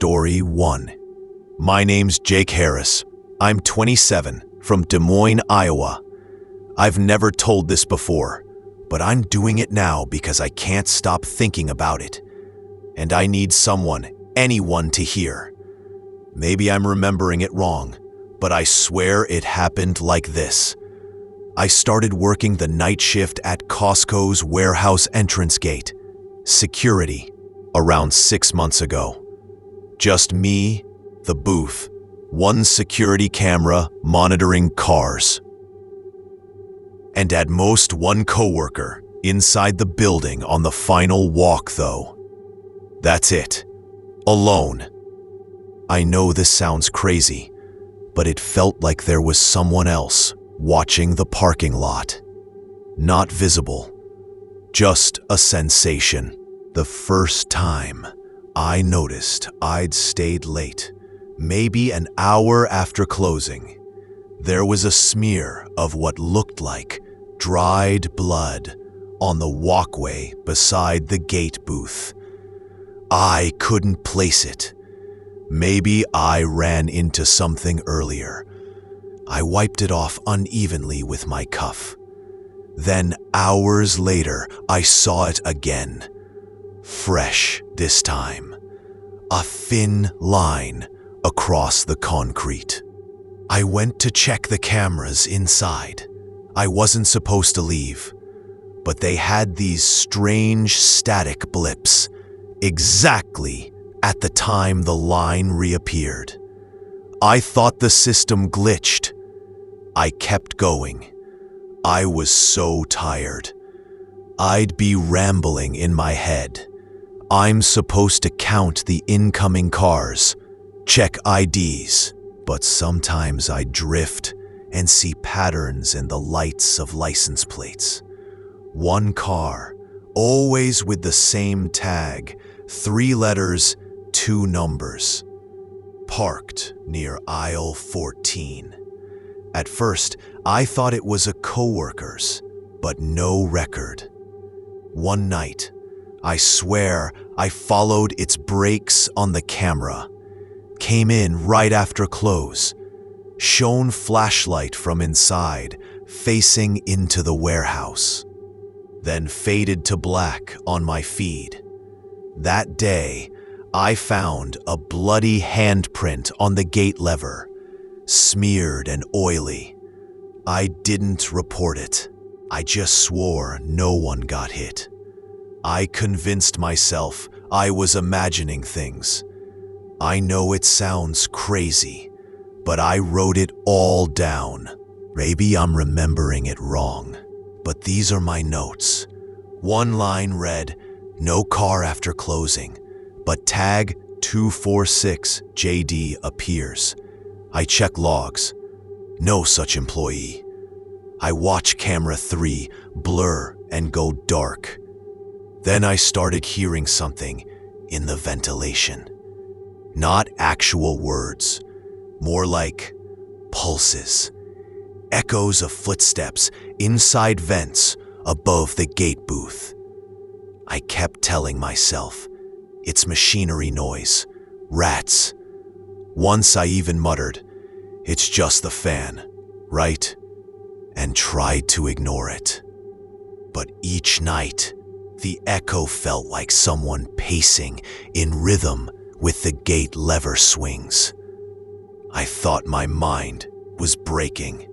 Story 1. My name's Jake Harris. I'm 27, from Des Moines, Iowa. I've never told this before, but I'm doing it now because I can't stop thinking about it. And I need someone, anyone to hear. Maybe I'm remembering it wrong, but I swear it happened like this. I started working the night shift at Costco's warehouse entrance gate, security, around 6 months ago. Just me, the booth, one security camera monitoring cars, and at most one coworker inside the building on the final walk, though. That's it. Alone. I know this sounds crazy, but it felt like there was someone else watching the parking lot. Not visible, just a sensation. The first time I noticed I'd stayed late, maybe an hour after closing, there was a smear of what looked like dried blood on the walkway beside the gate booth. I couldn't place it. Maybe I ran into something earlier. I wiped it off unevenly with my cuff. Then, hours later, I saw it again. Fresh this time. A thin line across the concrete. I went to check the cameras inside. I wasn't supposed to leave, but they had these strange static blips exactly at the time the line reappeared. I thought the system glitched. I kept going. I was so tired. I'd be rambling in my head. I'm supposed to count the incoming cars, check IDs, but sometimes I drift and see patterns in the lights of license plates. One car, always with the same tag, 3 letters, 2 numbers. Parked near aisle 14. At first, I thought it was a coworker's, but no record. One night, I swear I followed its brakes on the camera, came in right after close, shone flashlight from inside, facing into the warehouse, then faded to black on my feed. That day, I found a bloody handprint on the gate lever, smeared and oily. I didn't report it. I just swore no one got hit. I convinced myself I was imagining things. I know it sounds crazy, but I wrote it all down. Maybe I'm remembering it wrong, but these are my notes. One line read, "No car after closing, but tag 246JD appears." I check logs. No such employee. I watch camera 3 blur and go dark. Then I started hearing something in the ventilation. Not actual words, more like pulses, echoes of footsteps inside vents above the gate booth. I kept telling myself, it's machinery noise, rats. Once I even muttered, "It's just the fan, right?" and tried to ignore it. But each night, the echo felt like someone pacing in rhythm with the gate lever swings. I thought my mind was breaking.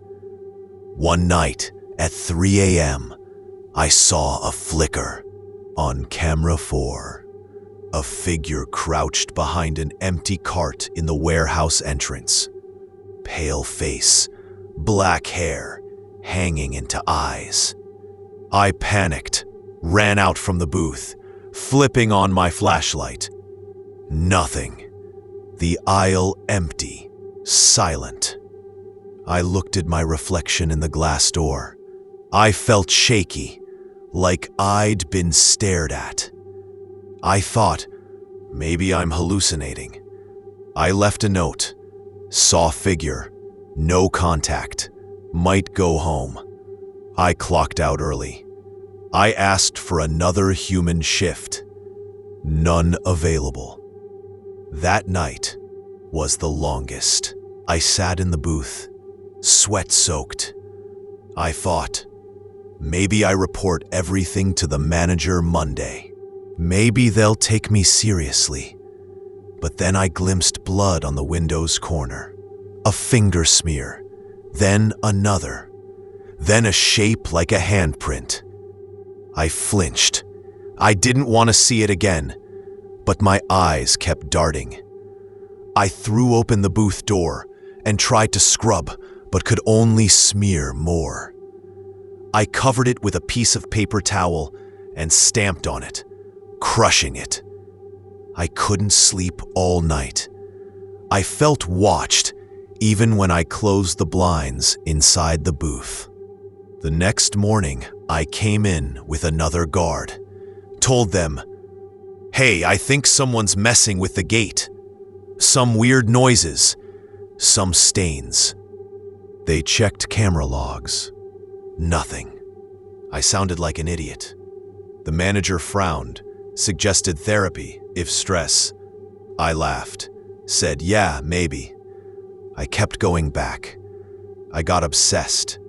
One night at 3 a.m., I saw a flicker on camera 4. A figure crouched behind an empty cart in the warehouse entrance. Pale face, black hair, hanging into eyes. I panicked, ran out from the booth, flipping on my flashlight. Nothing. The aisle empty, silent. I looked at my reflection in the glass door. I felt shaky, like I'd been stared at. I thought, maybe I'm hallucinating. I left a note. Saw figure, no contact, might go home. I clocked out early. I asked for another human shift. None available. That night was the longest. I sat in the booth, sweat-soaked. I thought, maybe I report everything to the manager Monday. Maybe they'll take me seriously. But then I glimpsed blood on the window's corner. A finger smear, then another, then a shape like a handprint. I flinched. I didn't want to see it again, but my eyes kept darting. I threw open the booth door and tried to scrub, but could only smear more. I covered it with a piece of paper towel and stamped on it, crushing it. I couldn't sleep all night. I felt watched even when I closed the blinds inside the booth. The next morning, I came in with another guard, told them, "Hey, I think someone's messing with the gate. Some weird noises, some stains." They checked camera logs. Nothing. I sounded like an idiot. The manager frowned, suggested therapy if stress. I laughed, said, "Yeah, maybe." I kept going back. I got obsessed.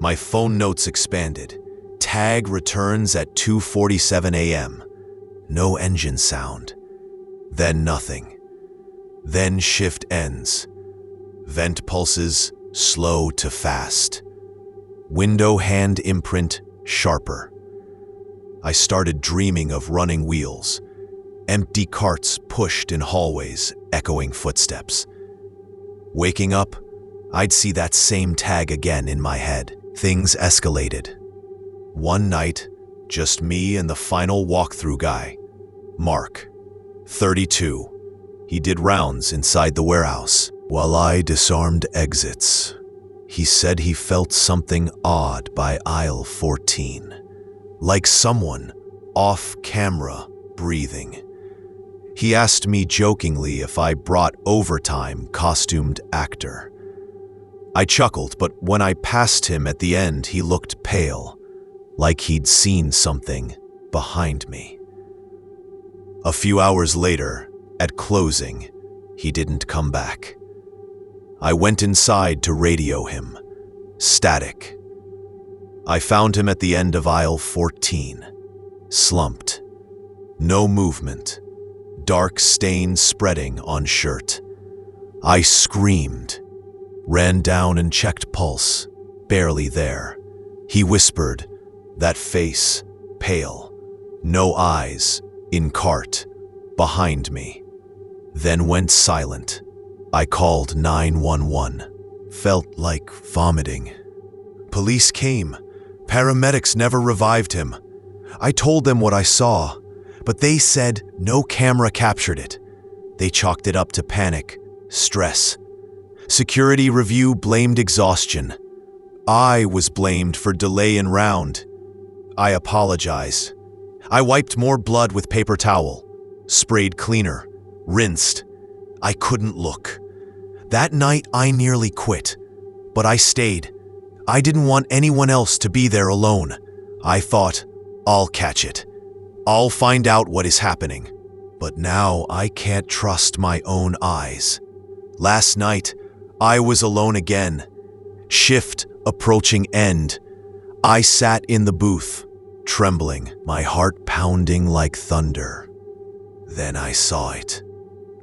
My phone notes expanded. Tag returns at 2:47 a.m. No engine sound. Then nothing. Then shift ends. Vent pulses slow to fast. Window hand imprint sharper. I started dreaming of running wheels. Empty carts pushed in hallways, echoing footsteps. Waking up, I'd see that same tag again in my head. Things escalated. One night, just me and the final walkthrough guy, Mark, 32. He did rounds inside the warehouse while I disarmed exits. He said he felt something odd by aisle 14, like someone off camera breathing. He asked me jokingly if I brought overtime costumed actor. I chuckled, but when I passed him at the end, he looked pale, like he'd seen something behind me. A few hours later, at closing, he didn't come back. I went inside to radio him. Static. I found him at the end of aisle 14, slumped. No movement. Dark stain spreading on shirt. I screamed, ran down and checked pulse, barely there. He whispered, that face, pale, no eyes, in cart, behind me. Then went silent. I called 911. Felt like vomiting. Police came. Paramedics never revived him. I told them what I saw, but they said no camera captured it. They chalked it up to panic, stress. Security review blamed exhaustion. I was blamed for delay in round. I apologize. I wiped more blood with paper towel, sprayed cleaner, rinsed. I couldn't look. That night I nearly quit, but I stayed. I didn't want anyone else to be there alone. I thought, I'll catch it. I'll find out what is happening. But now I can't trust my own eyes. Last night, I was alone again. Shift approaching end. I sat in the booth, trembling, my heart pounding like thunder. Then I saw it.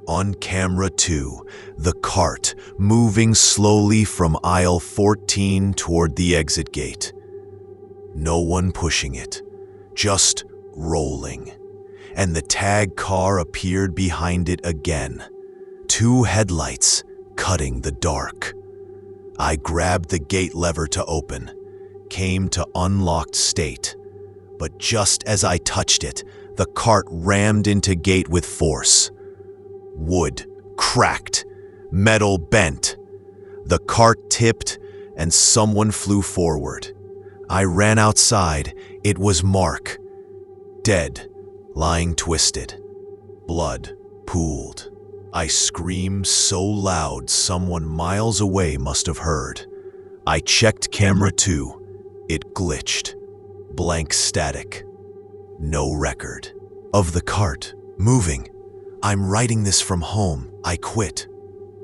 On camera too, the cart moving slowly from aisle 14 toward the exit gate. No one pushing it, just rolling. And the tag car appeared behind it again. 2 headlights cutting the dark. I grabbed the gate lever to open, came to unlocked state. But just as I touched it, the cart rammed into gate with force. Wood cracked, metal bent. The cart tipped and someone flew forward. I ran outside. It was Mark, dead, lying twisted. Blood pooled. I screamed so loud someone miles away must have heard. I checked camera 2. It glitched. Blank static. No record of the cart moving. I'm writing this from home. I quit.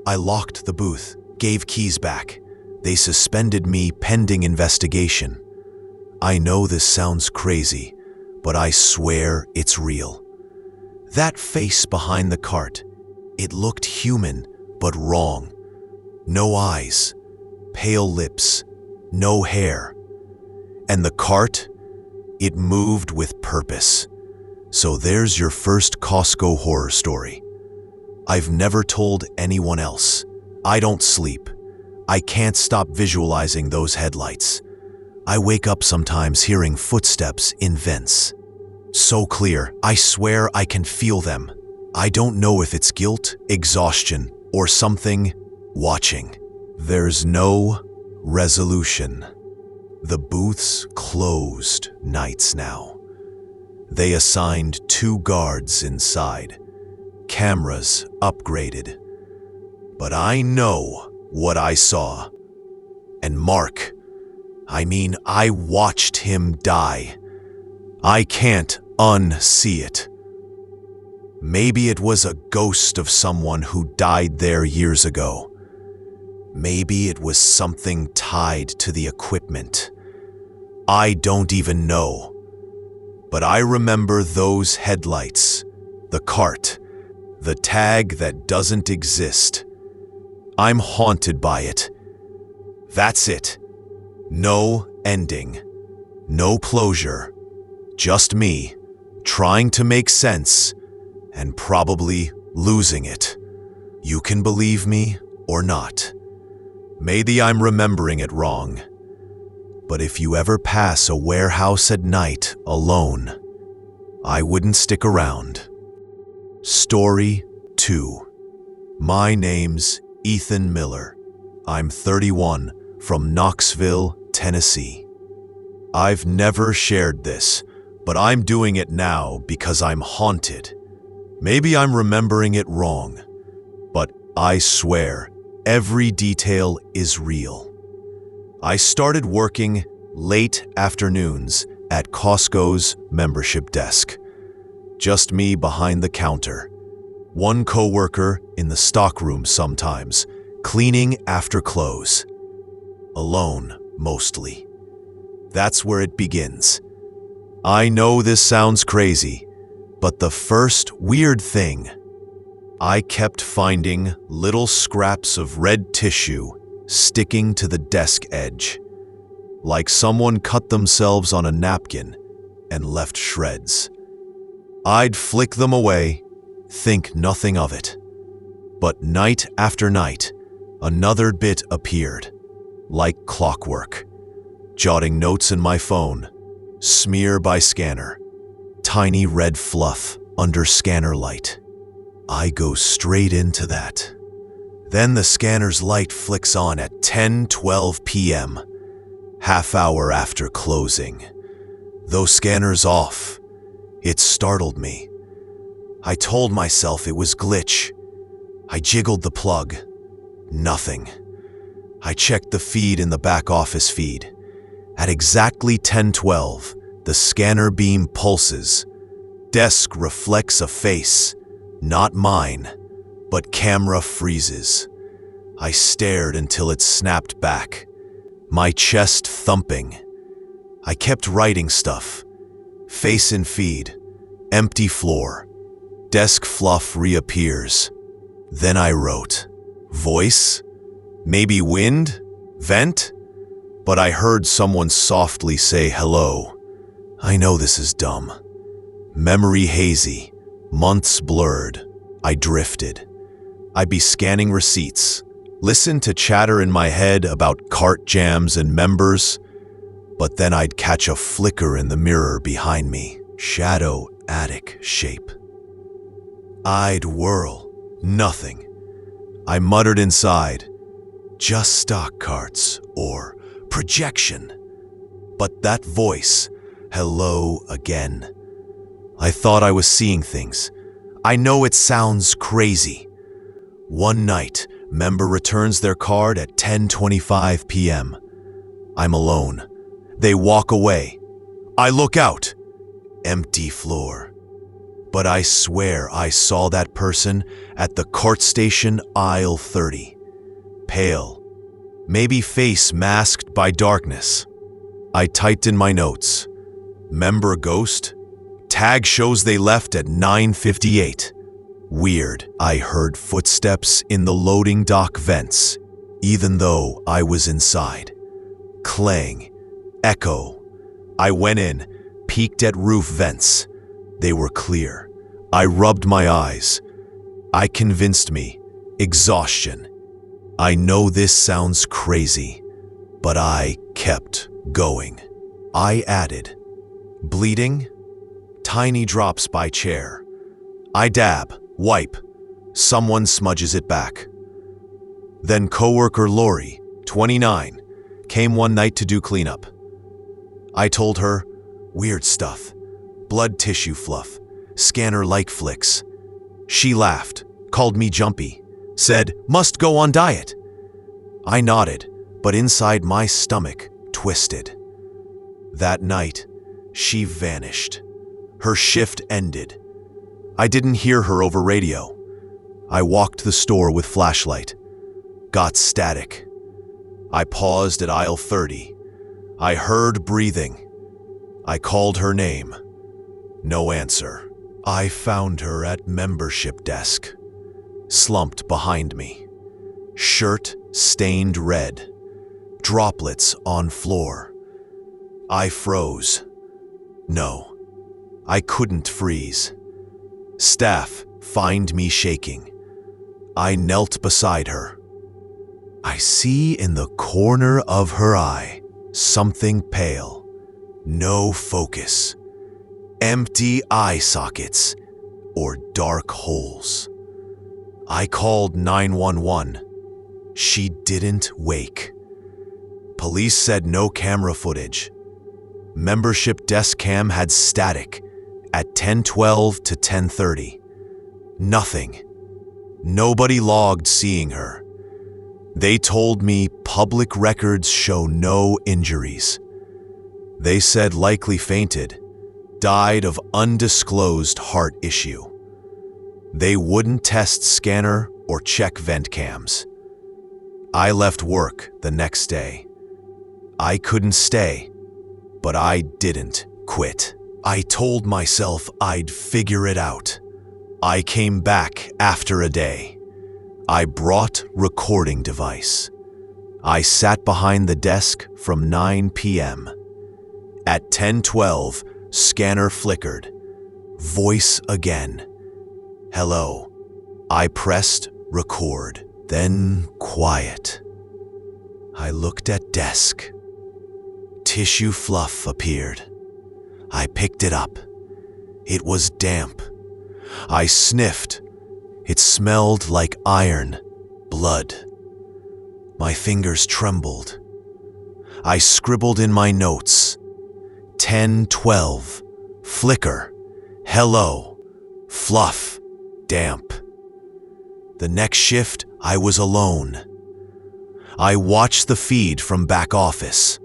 I locked the booth, gave keys back. They suspended me pending investigation. I know this sounds crazy, but I swear it's real. That face behind the cart, it looked human, but wrong. No eyes, pale lips, no hair. And the cart, it moved with purpose. So there's your first Costco horror story. I've never told anyone else. I don't sleep. I can't stop visualizing those headlights. I wake up sometimes hearing footsteps in vents. So clear, I swear I can feel them. I don't know if it's guilt, exhaustion, or something watching. There's no resolution. The booths closed nights now. They assigned 2 guards inside. Cameras upgraded. But I know what I saw. And Mark, I watched him die. I can't unsee it. Maybe it was a ghost of someone who died there years ago. Maybe it was something tied to the equipment. I don't even know. But I remember those headlights, the cart, the tag that doesn't exist. I'm haunted by it. That's it. No ending. No closure. Just me, trying to make sense, and probably losing it. You can believe me or not. Maybe I'm remembering it wrong. But if you ever pass a warehouse at night alone, I wouldn't stick around. Story 2. My name's Ethan Miller. I'm 31, from Knoxville, Tennessee. I've never shared this, but I'm doing it now because I'm haunted. Maybe I'm remembering it wrong, but I swear every detail is real. I started working late afternoons at Costco's membership desk. Just me behind the counter. One coworker in the stockroom sometimes, cleaning after close. Alone, mostly. That's where it begins. I know this sounds crazy, but the first weird thing, I kept finding little scraps of red tissue sticking to the desk edge, like someone cut themselves on a napkin and left shreds. I'd flick them away, think nothing of it. But night after night, another bit appeared, like clockwork. Jotting notes in my phone, smear by scanner, tiny red fluff under scanner light. I go straight into that. Then the scanner's light flicks on at 10:12 p.m., half hour after closing. Those scanners off. It startled me. I told myself it was glitch. I jiggled the plug. Nothing. I checked the feed in the back office feed. At exactly 10:12, the scanner beam pulses. Desk reflects a face, not mine, but camera freezes. I stared until it snapped back, my chest thumping. I kept writing stuff. Face in feed, empty floor, desk fluff reappears. Then I wrote, voice? Maybe wind? Vent? But I heard someone softly say hello. I know this is dumb. Memory hazy, months blurred. I drifted. I'd be scanning receipts, listen to chatter in my head about cart jams and members, but then I'd catch a flicker in the mirror behind me, shadow attic shape. I'd whirl, nothing. I muttered inside, just stock carts or projection. But that voice, hello again. I thought I was seeing things. I know it sounds crazy. One night, member returns their card at 10:25 p.m. I'm alone. They walk away. I look out. Empty floor. But I swear I saw that person at the cart station aisle 30. Pale, maybe face masked by darkness. I typed in my notes, member ghost? Tag shows they left at 9:58. Weird, I heard footsteps in the loading dock vents, even though I was inside. Clang, echo. I went in, peeked at roof vents. They were clear. I rubbed my eyes. I convinced me. Exhaustion. I know this sounds crazy, but I kept going. I added, bleeding? Tiny drops by chair. I dab, wipe. Someone smudges it back. Then coworker Lori, 29, came one night to do cleanup. I told her, weird stuff, blood tissue fluff, scanner-like flicks. She laughed, called me jumpy, said, must go on diet. I nodded, but inside my stomach twisted. That night, she vanished. Her shift ended. I didn't hear her over radio. I walked the store with flashlight. Got static. I paused at aisle 30. I heard breathing. I called her name. No answer. I found her at membership desk, slumped behind me. Shirt stained red. Droplets on floor. I froze. No, I couldn't freeze. Staff find me shaking. I knelt beside her. I see in the corner of her eye something pale. No focus. Empty eye sockets or dark holes. I called 911. She didn't wake. Police said no camera footage. Membership desk cam had static at 10:12 to 10:30. Nothing. Nobody logged seeing her. They told me public records show no injuries. They said likely fainted, died of undisclosed heart issue. They wouldn't test scanner or check vent cams. I left work the next day. I couldn't stay, but I didn't quit. I told myself I'd figure it out. I came back after a day. I brought recording device. I sat behind the desk from 9 p.m. At 10:12, scanner flickered. Voice again. Hello. I pressed record, then quiet. I looked at desk. Tissue fluff appeared. I picked it up. It was damp. I sniffed. It smelled like iron, blood. My fingers trembled. I scribbled in my notes. 10:12. Flicker. Hello. Fluff. Damp. The next shift, I was alone. I watched the feed from back office.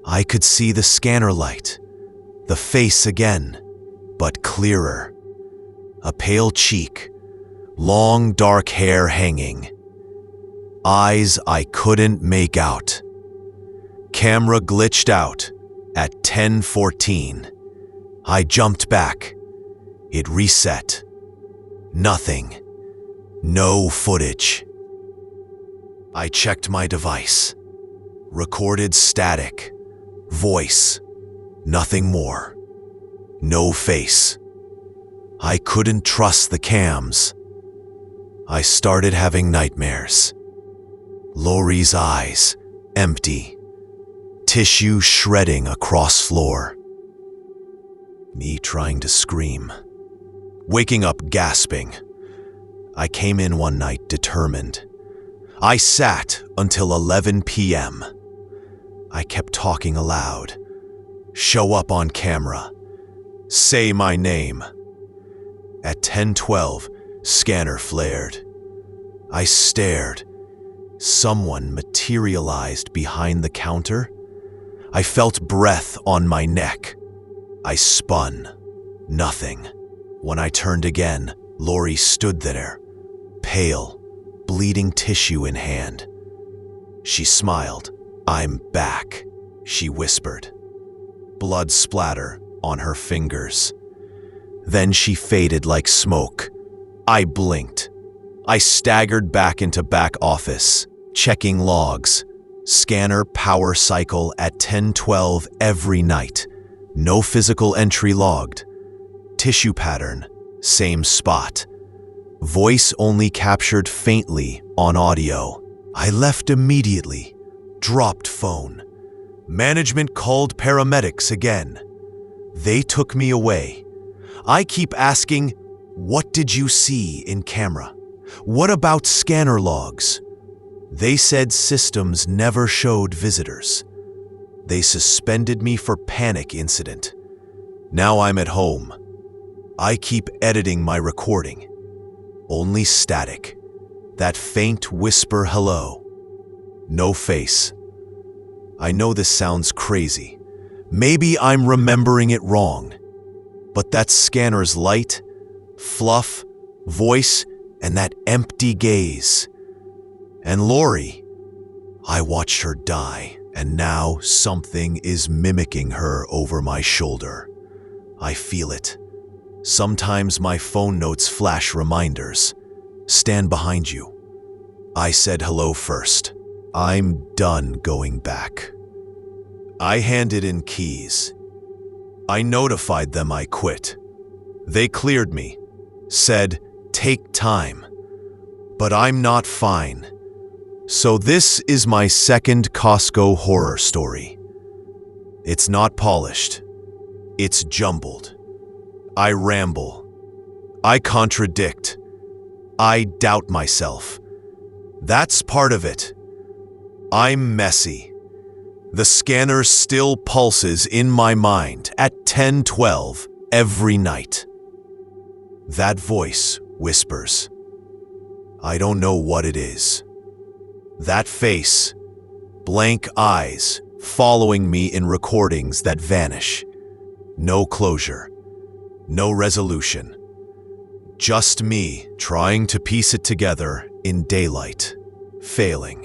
I could see the scanner light, the face again, but clearer. A pale cheek, long dark hair hanging. Eyes I couldn't make out. Camera glitched out at 10:14. I jumped back. It reset. Nothing. No footage. I checked my device. Recorded static. Voice. Nothing more. No face. I couldn't trust the cams. I started having nightmares. Lori's eyes, empty. Tissue shredding across floor. Me trying to scream. Waking up gasping. I came in one night determined. I sat until 11 p.m. I kept talking aloud. Show up on camera. Say my name. At 10:12, scanner flared. I stared. Someone materialized behind the counter. I felt breath on my neck. I spun. Nothing. When I turned again, Lori stood there, pale, bleeding tissue in hand. She smiled. "I'm back," she whispered. Blood splatter on her fingers. Then she faded like smoke. I blinked. I staggered back into back office, checking logs. Scanner power cycle at 10:12 every night. No physical entry logged. Tissue pattern, same spot. Voice only captured faintly on audio. I left immediately. Dropped phone. Management called paramedics again. They took me away. I keep asking, what did you see in camera? What about scanner logs? They said systems never showed visitors. They suspended me for panic incident. Now I'm at home. I keep editing my recording. Only static. That faint whisper hello. No face. I know this sounds crazy. Maybe I'm remembering it wrong. But that scanner's light, fluff, voice, and that empty gaze. And Lori, I watched her die, and now something is mimicking her over my shoulder. I feel it. Sometimes my phone notes flash reminders. Stand behind you. I said hello first. I'm done going back. I handed in keys. I notified them I quit. They cleared me, said, take time. But I'm not fine. So this is my second Costco horror story. It's not polished. It's jumbled. I ramble. I contradict. I doubt myself. That's part of it. I'm messy. The scanner still pulses in my mind at 10:12 every night. That voice whispers. I don't know what it is. That face, blank eyes, following me in recordings that vanish. No closure, no resolution. Just me trying to piece it together in daylight, failing.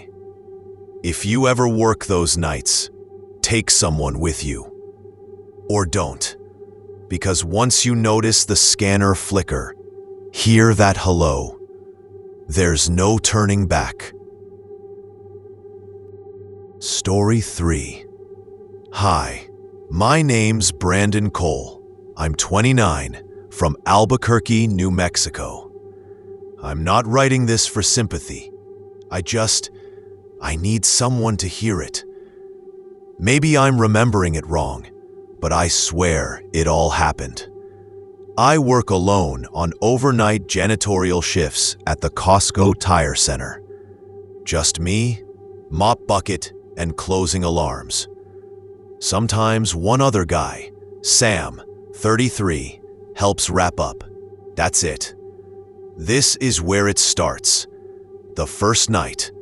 If you ever work those nights, take someone with you. Or don't, because once you notice the scanner flicker, hear that hello, there's no turning back. Story 3. Hi, my name's Brandon Cole. I'm 29, from Albuquerque, New Mexico. I'm not writing this for sympathy. I need someone to hear it. Maybe I'm remembering it wrong, but I swear it all happened. I work alone on overnight janitorial shifts at the Costco Tire Center. Just me, mop bucket, and closing alarms. Sometimes one other guy, Sam, 33, helps wrap up. That's it. This is where it starts. The first night,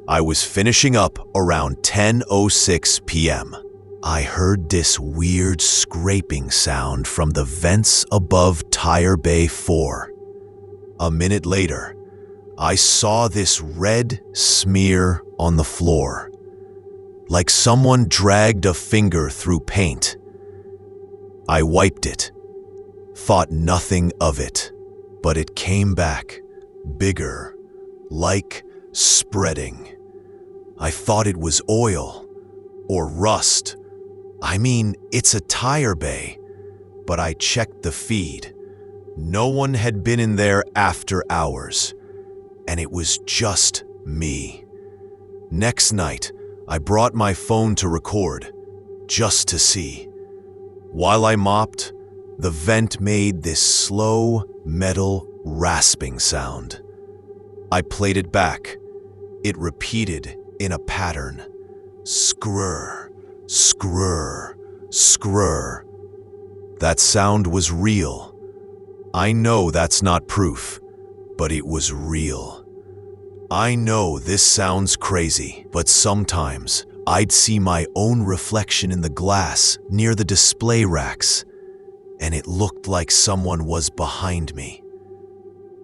I was finishing up around 10:06 p.m. I heard this weird scraping sound from the vents above Tire Bay 4. A minute later, I saw this red smear on the floor, like someone dragged a finger through paint. I wiped it, thought nothing of it, but it came back, bigger, like spreading. I thought it was oil or rust. I mean, it's a tire bay, but I checked the feed. No one had been in there after hours, and it was just me. Next night, I brought my phone to record, just to see. While I mopped, the vent made this slow, metal rasping sound. I played it back. It repeated in a pattern. Scrrr, scrrr, scrrr. That sound was real. I know that's not proof, but it was real. I know this sounds crazy, but sometimes I'd see my own reflection in the glass near the display racks. and it looked like someone was behind me.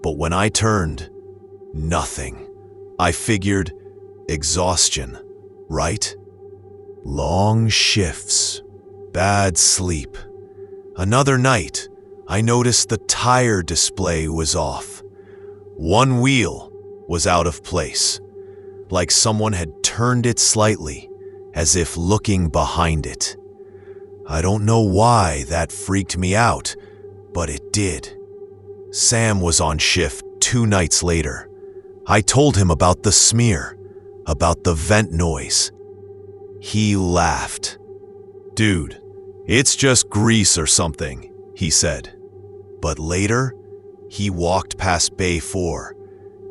But when I turned, nothing. I figured exhaustion, right? Long shifts, bad sleep. Another night, I noticed the tire display was off. One wheel was out of place, like someone had turned it slightly, as if looking behind it. I don't know why that freaked me out, but it did. Sam was on shift 2 nights later. I told him about the smear, about the vent noise. He laughed. "Dude, it's just grease or something," he said. But later, he walked past Bay 4,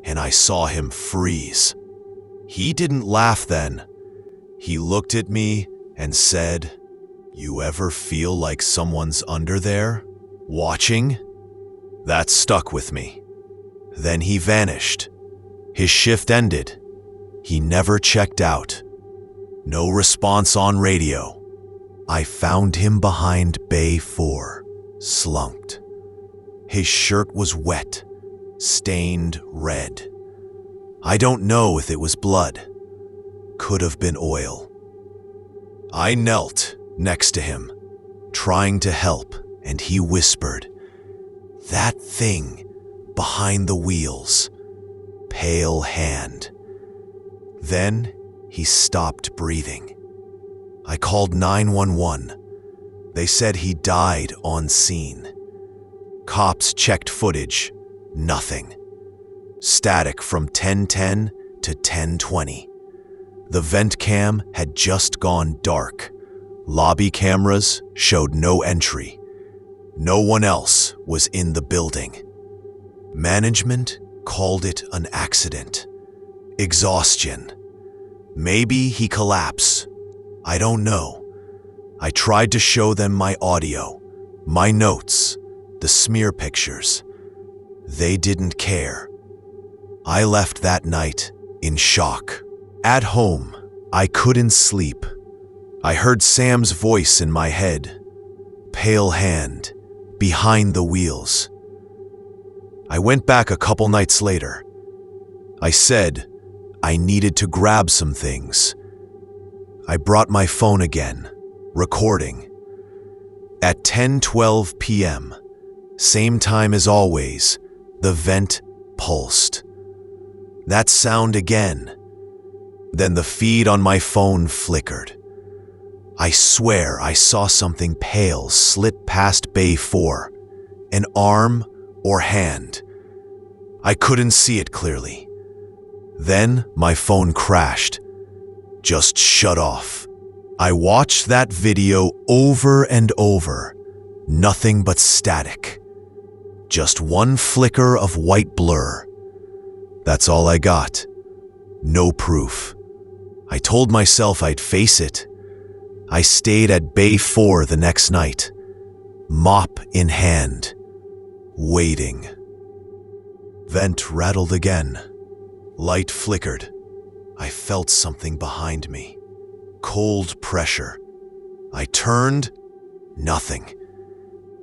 and I saw him freeze. He didn't laugh then. He looked at me and said, "You ever feel like someone's under there, watching?" That stuck with me. Then he vanished. His shift ended. He never checked out. No response on radio. I found him behind Bay 4, slumped. His shirt was wet, stained red. I don't know if it was blood. Could have been oil. I knelt next to him, trying to help, and he whispered, "That thing behind the wheels, pale hand." Then he stopped breathing. I called 911. They said he died on scene. Cops checked footage, nothing. Static from 10:10 to 10:20. The vent cam had just gone dark. Lobby cameras showed no entry. No one else was in the building. Management called it an accident. Exhaustion. Maybe he collapsed. I don't know. I tried to show them my audio, my notes, the smear pictures. They didn't care. I left that night in shock. At home, I couldn't sleep. I heard Sam's voice in my head. Pale hand, behind the wheels. I went back a couple nights later. I said I needed to grab some things. I brought my phone again, recording. At 10:12 p.m., same time as always, the vent pulsed. That sound again. Then the feed on my phone flickered. I swear I saw something pale slit past Bay 4, an arm or hand. I couldn't see it clearly. Then my phone crashed, just shut off. I watched that video over and over, nothing but static. Just one flicker of white blur. That's all I got. No proof. I told myself I'd face it. I stayed at Bay 4 the next night, mop in hand, waiting. Vent rattled again. Light flickered. I felt something behind me. Cold pressure. I turned. Nothing.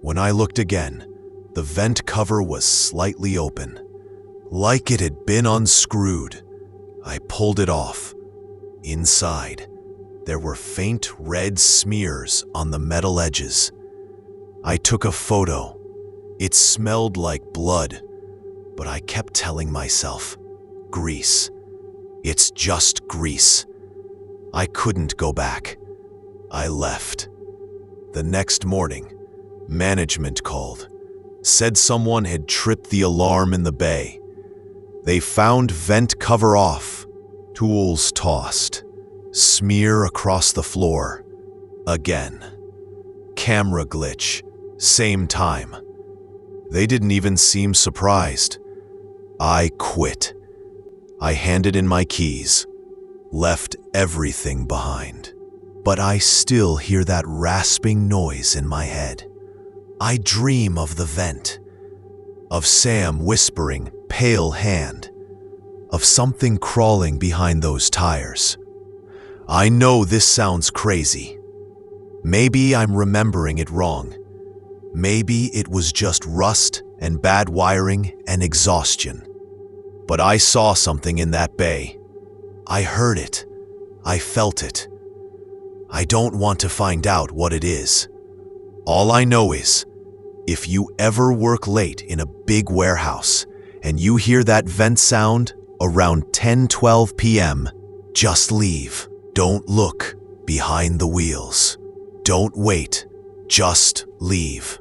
When I looked again, the vent cover was slightly open, like it had been unscrewed. I pulled it off. Inside, there were faint red smears on the metal edges. I took a photo. It smelled like blood, but I kept telling myself, grease. It's just grease. I couldn't go back. I left. The next morning, management called. Said someone had tripped the alarm in the bay. They found vent cover off, tools tossed, smear across the floor. Again. Camera glitch, same time. They didn't even seem surprised. I quit. I handed in my keys, left everything behind. But I still hear that rasping noise in my head. I dream of the vent, of Sam whispering, pale hand, of something crawling behind those tires. I know this sounds crazy. Maybe I'm remembering it wrong. Maybe it was just rust and bad wiring and exhaustion. But I saw something in that bay. I heard it. I felt it. I don't want to find out what it is. All I know is, if you ever work late in a big warehouse and you hear that vent sound around 10-12 p.m., just leave. Don't look behind the wheels. Don't wait. Just leave.